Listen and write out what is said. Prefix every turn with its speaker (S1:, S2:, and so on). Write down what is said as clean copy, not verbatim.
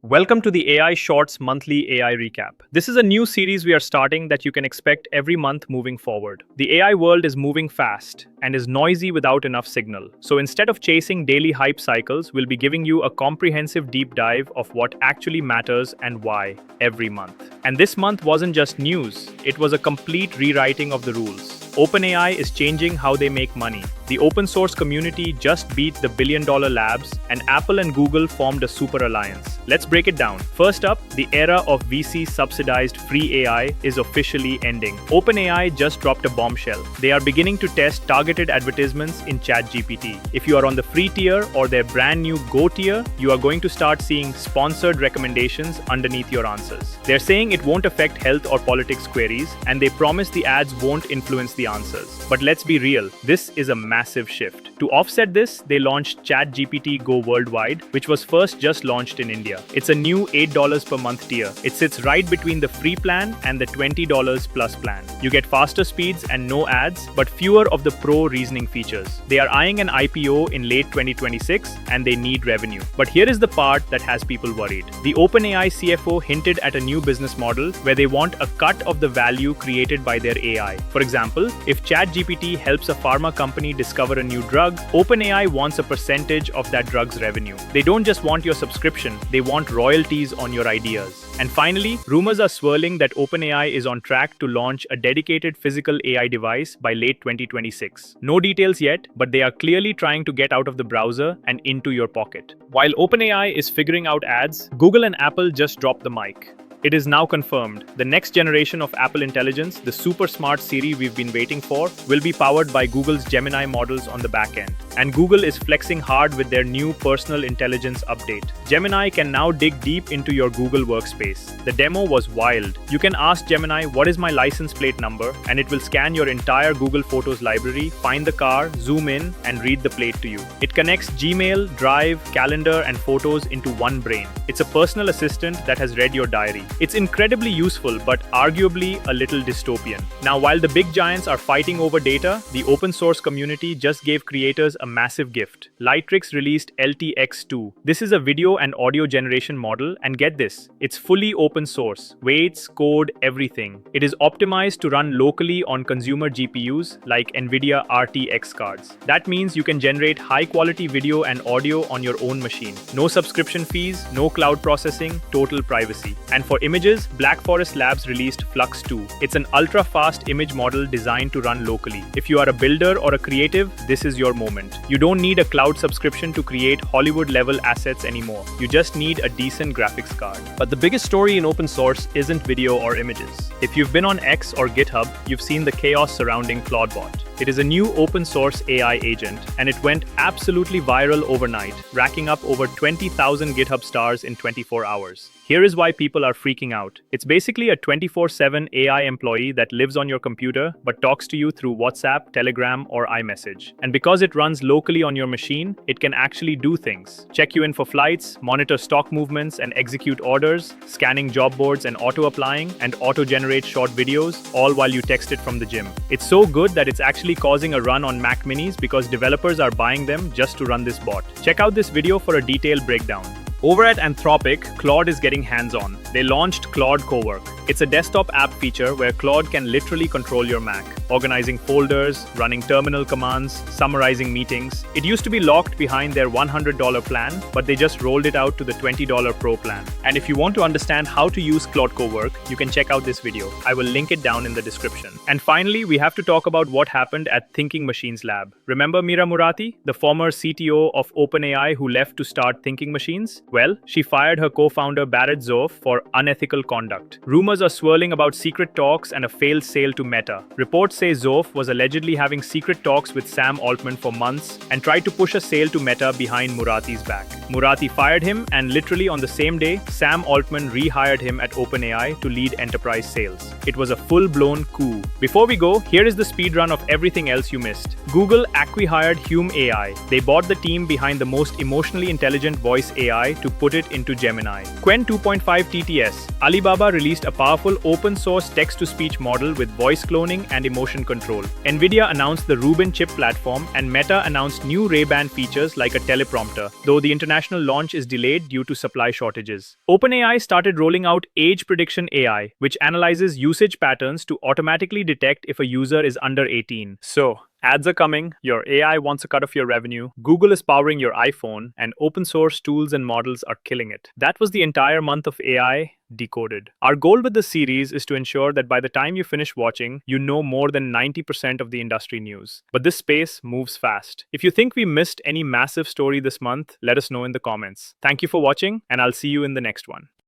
S1: Welcome to the AIShorts Monthly AI Recap. This is a new series we are starting that you can expect every month moving forward. The AI world is moving fast and is noisy without enough signal. So instead of chasing daily hype cycles, we'll be giving you a comprehensive deep dive of what actually matters and why every month. And this month wasn't just news, it was a complete rewriting of the rules. OpenAI is changing how they make money. The open source community just beat the billion-dollar labs, and Apple and Google formed a super alliance. Let's break it down. First up, the era of VC-subsidized free AI is officially ending. OpenAI just dropped a bombshell. They are beginning to test targeted advertisements in ChatGPT. If you are on the free tier or their brand new Go tier, you are going to start seeing sponsored recommendations underneath your answers. They're saying it won't affect health or politics queries, and they promise the ads won't influence the answers. But let's be real, this is a massive shift. To offset this, they launched ChatGPT Go worldwide, which was first just launched in India. It's a new $8 per month tier. It sits right between the free plan and the $20 plus plan. You get faster speeds and no ads, but fewer of the pro reasoning features. They are eyeing an IPO in late 2026 and they need revenue. But here is the part that has people worried. The OpenAI CFO hinted at a new business model where they want a cut of the value created by their AI. For example, if ChatGPT helps a pharma company discover a new drug, OpenAI wants a percentage of that drug's revenue. They don't just want your subscription, they want royalties on your ideas. And finally, rumors are swirling that OpenAI is on track to launch a dedicated physical AI device by late 2026. No details yet, but they are clearly trying to get out of the browser and into your pocket. While OpenAI is figuring out ads, Google and Apple just dropped the mic. It is now confirmed. The next generation of Apple Intelligence, the super smart Siri we've been waiting for, will be powered by Google's Gemini models on the back end. And Google is flexing hard with their new personal intelligence update. Gemini can now dig deep into your Google workspace. The demo was wild. You can ask Gemini, "What is my license plate number?" and it will scan your entire Google Photos library, find the car, zoom in, and read the plate to you. It connects Gmail, Drive, Calendar, and Photos into one brain. It's a personal assistant that has read your diary. It's incredibly useful, but arguably a little dystopian. Now, while the big giants are fighting over data, the open source community just gave creators a massive gift. Lightrix released LTX2. This is a video and audio generation model, and get this, it's fully open source. Weights, code, everything. It is optimized to run locally on consumer GPUs like Nvidia RTX cards. That means you can generate high-quality video and audio on your own machine. No subscription fees, no cloud processing, total privacy. And for images, Black Forest Labs released Flux 2. It's an ultra-fast image model designed to run locally. If you are a builder or a creative, this is your moment. You don't need a cloud subscription to create Hollywood-level assets anymore. You just need a decent graphics card. But the biggest story in open source isn't video or images. If you've been on X or GitHub, you've seen the chaos surrounding Clawdbot. It is a new open source AI agent, and it went absolutely viral overnight, racking up over 20,000 GitHub stars in 24 hours. Here is why people are freaking out. It's basically a 24/7 AI employee that lives on your computer but talks to you through WhatsApp, Telegram, or iMessage. And because it runs locally on your machine, it can actually do things. Check you in for flights, monitor stock movements and execute orders, scanning job boards and auto-applying, and auto-generate short videos, all while you text it from the gym. It's so good that it's actually causing a run on Mac Minis because developers are buying them just to run this bot. Check out this video for a detailed breakdown. Over at Anthropic, Claude is getting hands-on. They launched Claude Cowork. It's a desktop app feature where Claude can literally control your Mac, organizing folders, running terminal commands, summarizing meetings. It used to be locked behind their $100 plan, but they just rolled it out to the $20 Pro plan. And if you want to understand how to use Claude Cowork, you can check out this video. I will link it down in the description. And finally, we have to talk about what happened at Thinking Machines Lab. Remember Mira Murati, the former CTO of OpenAI who left to start Thinking Machines? Well, she fired her co-founder Barrett Zoff for unethical conduct. Rumors are swirling about secret talks and a failed sale to Meta. Reports say Zoff was allegedly having secret talks with Sam Altman for months and tried to push a sale to Meta behind Murati's back. Murati fired him, and literally on the same day, Sam Altman rehired him at OpenAI to lead enterprise sales. It was a full-blown coup. Before we go, here is the speedrun of everything else you missed. Google acqui-hired Hume AI. They bought the team behind the most emotionally intelligent voice AI to put it into Gemini. Qwen 2.5 TTS. Alibaba released a powerful open-source text-to-speech model with voice cloning and emotion control. Nvidia announced the Rubin chip platform, and Meta announced new Ray-Ban features like a teleprompter, though the international launch is delayed due to supply shortages. OpenAI started rolling out age prediction AI, which analyzes usage patterns to automatically detect if a user is under 18. So, ads are coming, your AI wants a cut of your revenue, Google is powering your iPhone, and open source tools and models are killing it. That was the entire month of AI decoded. Our goal with this series is to ensure that by the time you finish watching, you know more than 90% of the industry news. But this space moves fast. If you think we missed any massive story this month, let us know in the comments. Thank you for watching, and I'll see you in the next one.